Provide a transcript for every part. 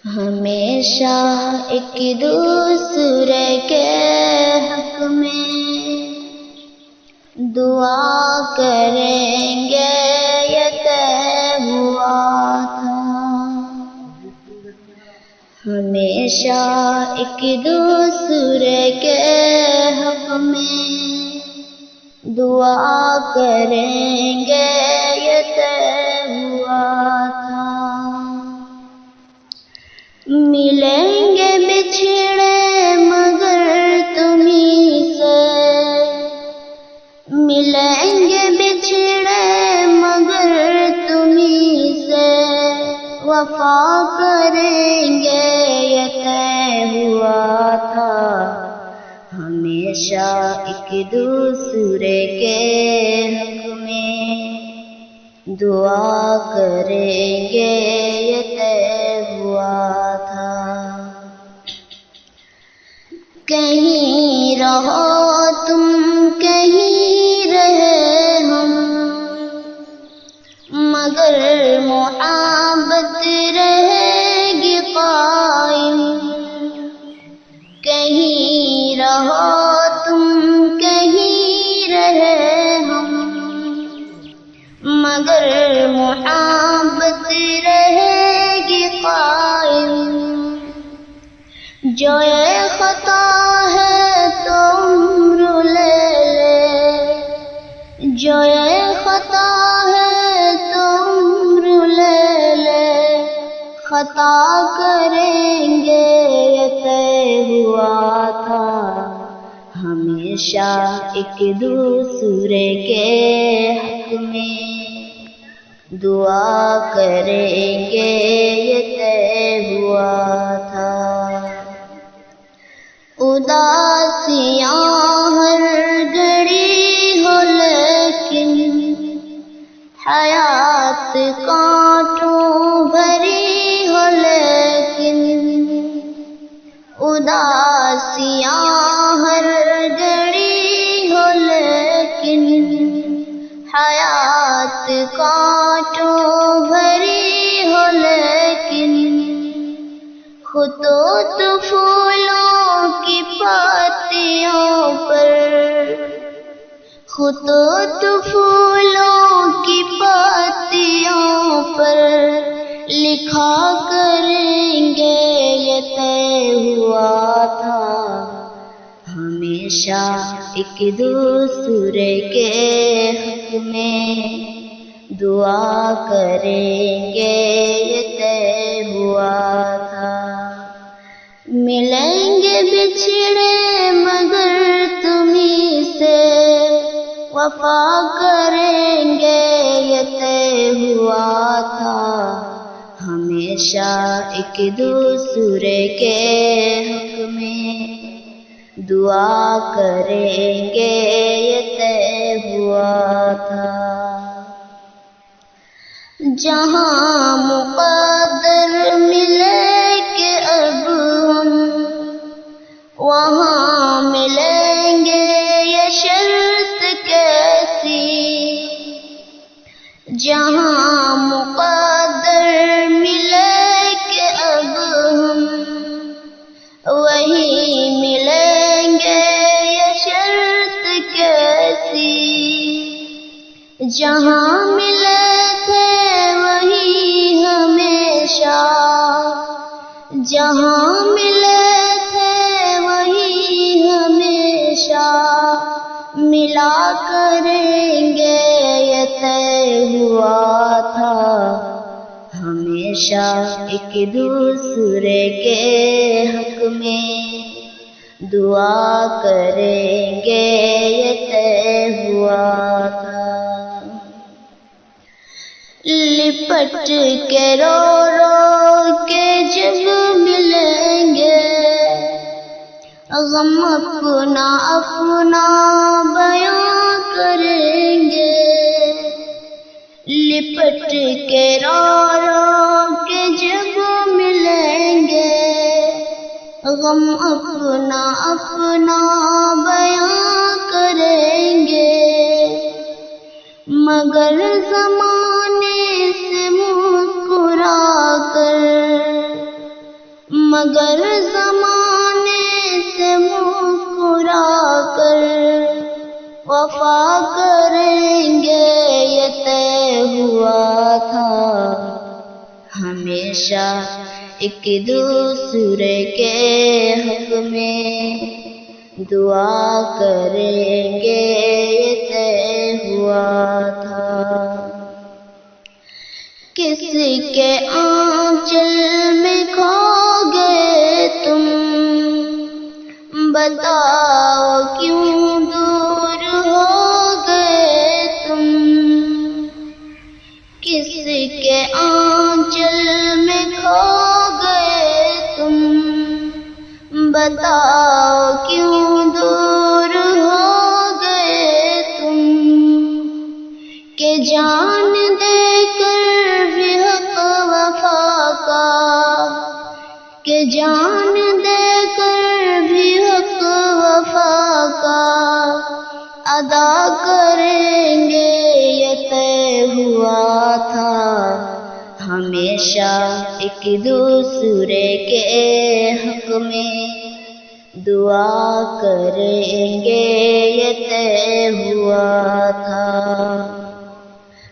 ہمیشہ ایک دوسرے کے حق میں دعا کریں گے، یہ طے ہوا تھا۔ ہمیشہ ایک دوسرے کے حق میں دعا کریں گے، یہ طے ہوا تھا۔ ملیں گے بچھڑے مگر تمہیں سے، ملیں گے بچھڑے مگر تمہیں سے، وفا کریں گے یہ طے ہوا تھا۔ ہمیشہ ایک دوسرے کے حق میں دعا کریں گے، یہ طے ہوا تھا۔ کہیں رہو تم کہیں رہے ہم، مگر محبت رہے گی قائم۔ کہیں رہو تم کہیں رہے ہم، مگر محبت رہے گی قائم۔ جو یہ خطا ہے تو عمر لے لے، جو یہ خطا ہے تو عمر لے لے، خطا کریں گے یہ طے ہوا تھا۔ ہمیشہ ایک دوسرے کے حق میں دعا کریں گے، یہ طے ہوا تھا۔ اداسیاں ہر گھڑی ہو لیکن حیات کانٹوں بھری ہو لیکن، اداسیاں ہر گھڑی ہو لیکن حیات کانٹوں بھری ہو لیکن، خطوط پھولوں کی پاتیوں پر، خطوط پھولوں کی پاتیوں پر لکھا کریں گے، یہ طے ہوا تھا۔ ہمیشہ ایک دوسرے کے حق میں دعا کریں گے، یہ طے ہوا تھا۔ ملیں گے بچھڑے مگر تمہیں سے، وفا کریں گے یہ طے ہوا تھا۔ ہمیشہ ایک دوسرے کے حق میں دعا کریں گے، یہ طے ہوا تھا۔ جہاں مقدر ملے کہ اب ہم وہاں ملیں گے، یہ شرط کیسی؟ جہاں مقدر ملے کہ اب ہم وہیں ملیں گے، یہ شرط کیسی؟ جہاں ملے تھے وہیں ہمیشہ، جہاں ملے تھے وہیں ہمیشہ ملا کریں گے، یہ طے ہوا تھا۔ ہمیشہ ایک دوسرے کے حق میں دعا کریں گے، یہ طے ہوا تھا۔ لپٹ کے رو رو کے جب ملیں گے، غم اپنا اپنا بیان کریں گے۔ لپٹ کے رو رو کے جب ملیں گے، غم اپنا اپنا بیان کریں گے۔ مگر زمانے سے مسکرا کر مگر زمانے سے مسکرا کر وفا کریں گے یہ طے ہوا تھا، ہمیشہ ایک دوسرے کے حق میں دعا کریں گے یہ طے ہوا تھا۔ کس کے آنچل میں کھو گئے تم، بتاؤ کیوں دور ہو گئے تم، کس کے آنچل میں کھو گئے تم، بتاؤ کیوں دور ہو گئے تم، کہ جان دے کر بھی حق وفا کا، کہ جان دے کر بھی حق وفا کا ادا کریں گے یہ طے ہوا تھا، ہمیشہ ایک دوسرے کے حق میں دعا کریں گے یہ طے ہوا تھا۔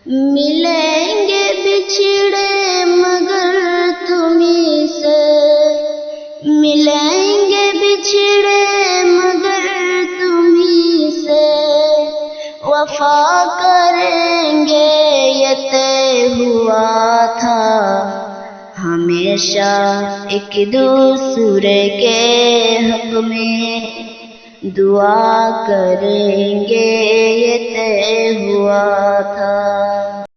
ملیں گے بچھڑے مگر تمہیں سے، ملیں گے بچھڑے مگر تمہیں سے، وفا کریں گے یہ طے ہوا تھا، ہمیشہ ایک دوسرے کے حق میں دعا کریں گے یہ طے ہوا تھا۔